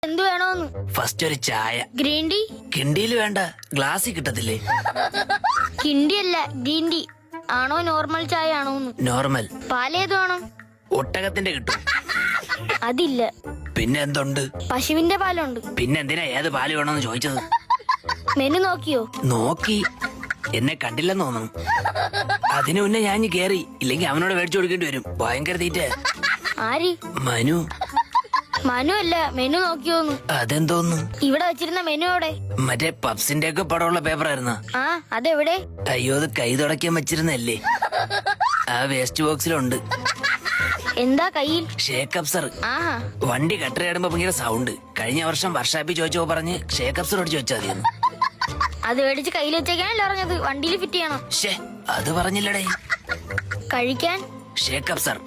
എന്ത് വേണോന്ന്? ഫസ്റ്റ് ഒരു ചായ. Green tea? കിണ്ടിയിൽ വേണ്ട, ഗ്ലാസ്സിൽ കിട്ടത്തില്ലേ? കിണ്ടി അല്ല, ഗ്രീൻ ടീ ആണോ നോർമൽ ചായ ആണോന്ന്? നോർമൽ. പാലേത് വേണം? ഒട്ടകത്തിന്റെ കിട്ടും. അതില്ല. പിന്നെ എന്തുണ്ട്? പശുവിന്റെ പാലുണ്ട്. പിന്നെ എന്തിനാ ഏത് പാല് വേണമെന്ന് ചോദിച്ചത്? മെനു നോക്കിയോ? നോക്കി. എന്നെ കണ്ടില്ലെന്ന് തോന്നുന്നു. അതിനു മുന്നേ ഞാൻ കേറി, ഇല്ലെങ്കിൽ അവനോട് മേടിച്ചു കൊടുക്കേണ്ടി വരും. ഭയങ്കര തീറ്റ. ആര്? മനു. മനു അല്ല, മെനു നോക്കിയോന്ന്. അതെന്തോന്നു? ഇവിടെ വെച്ചിരുന്ന മെനു എവിടെ? മറ്റേ പപ്സിന്റെ ഒക്കെ പടമുള്ള പേപ്പറായിരുന്ന. ആ, അതെവിടെ? അയ്യോ, അത് കൈ തുടക്കാൻ വെച്ചിരുന്നല്ലേ. ആ വേസ്റ്റ് ബോക്സിലുണ്ട്. എന്താ കയ്യിൽ? ഷേക്ക് അപ്സർ. ആഹാ. വണ്ടി കട്ടറിയാടുമ്പോ ഭയങ്കര സൗണ്ട്. കഴിഞ്ഞ വർഷം വർഷാപ്പിൽ ചോദിച്ചപ്പോ പറഞ്ഞ് ഷേക്ക് അപ്സർ അടിച്ചു വെച്ചാൽ മതിയെന്ന്. അത് മേടിച്ച് കയ്യിൽ വെച്ചേക്കാനല്ലോ പറഞ്ഞത്. വണ്ടിയിൽ ഫിറ്റ് ചെയ്യണം. ഷേ, അത് പറഞ്ഞില്ലടേ. കഴിക്കാൻ ഷേക്ക് അപ്സർ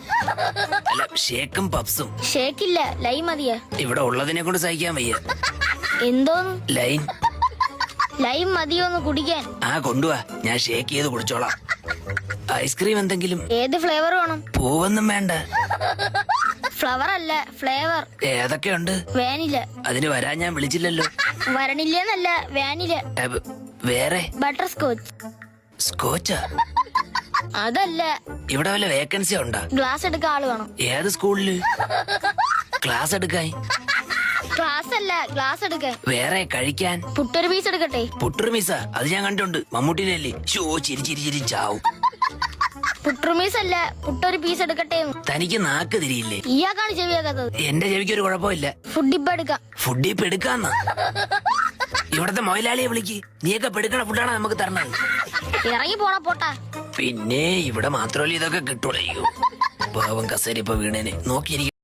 അല്ല, ഷേക്കും പപ്സും. ഷേക്കില്ല, ലൈം മതിയാ. ഇവിടെ ഉള്ളതിനെ കൊണ്ട് സഹിക്കാൻ വയ്യ. എന്തോന്ന്? ലൈൻ. ലൈം മതിയോന്ന് കുടിക്കാൻ? ആ, കൊണ്ടുവാ, ഞാൻ ഷേക്ക് ചെയ്ത് കുടിച്ചോളാം. ഐസ്ക്രീം എന്തെങ്കിലും? ഏത് ഫ്ലേവർ വേണം? പൂവൊന്നും വേണ്ട. ഫ്ലവർ അല്ല, ഫ്ലേവർ. ഏതൊക്കെയുണ്ട്? വാനില. അതിന് വരാൻ ഞാൻ വിളിച്ചില്ലല്ലോ. വരണില്ലെന്നല്ല, വാനില. വേറെ? Butter scotch. സ്കോച്ചാ? അതല്ല. ഇവിടെ വല്ല വേക്കൻസി ഉണ്ടാ? ഗ്ലാസ് എടുക്കാൻ ആള് വേണം. ഏത് സ്കൂളില്? ക്ലാസ് എടുക്കാൻ? ക്ലാസ് അല്ല, ഗ്ലാസ് എടുക്കാൻ. വേറെ കഴിക്കാൻ? പുട്ടൊരു പീസ് എടുക്കട്ടെ? പുട്ടുറുമീസ? അത് ഞാൻ കണ്ടിട്ടുണ്ട്, മമ്മൂട്ടിയിലല്ലേ. ഷോ, ചിരി ചിരി ചിരി ചാവും. പുട്ടുറുമീസ് അല്ല, പുട്ടൊരു പീസ് എടുക്കട്ടെ. തനിക്ക് നാക്ക് തിരിയില്ലേ? ഇയാൾക്കാണ് ചെവിയാക്കാത്തത്. എന്റെ ചെവിക്ക് ഒരു കുഴപ്പമില്ല. ഫുഡ് ഇപ്പൊ എടുക്കാം. ഫുഡ് ഇപ്പൊ എടുക്കാന്ന്? ഇവിടത്തെ മൊയിലാളിയെ വിളിക്ക്. നീയൊക്കെ പെടുക്കണ ഫുഡാണ് നമുക്ക് തരണത്. ഇറങ്ങി പോണ പോട്ടാ. പിന്നെ ഇവിടെ മാത്രമല്ല ഇതൊക്കെ കിട്ടുള്ളൂ. പാവം കസേര ഇപ്പൊ വീണേനെ നോക്കിയിരിക്കും.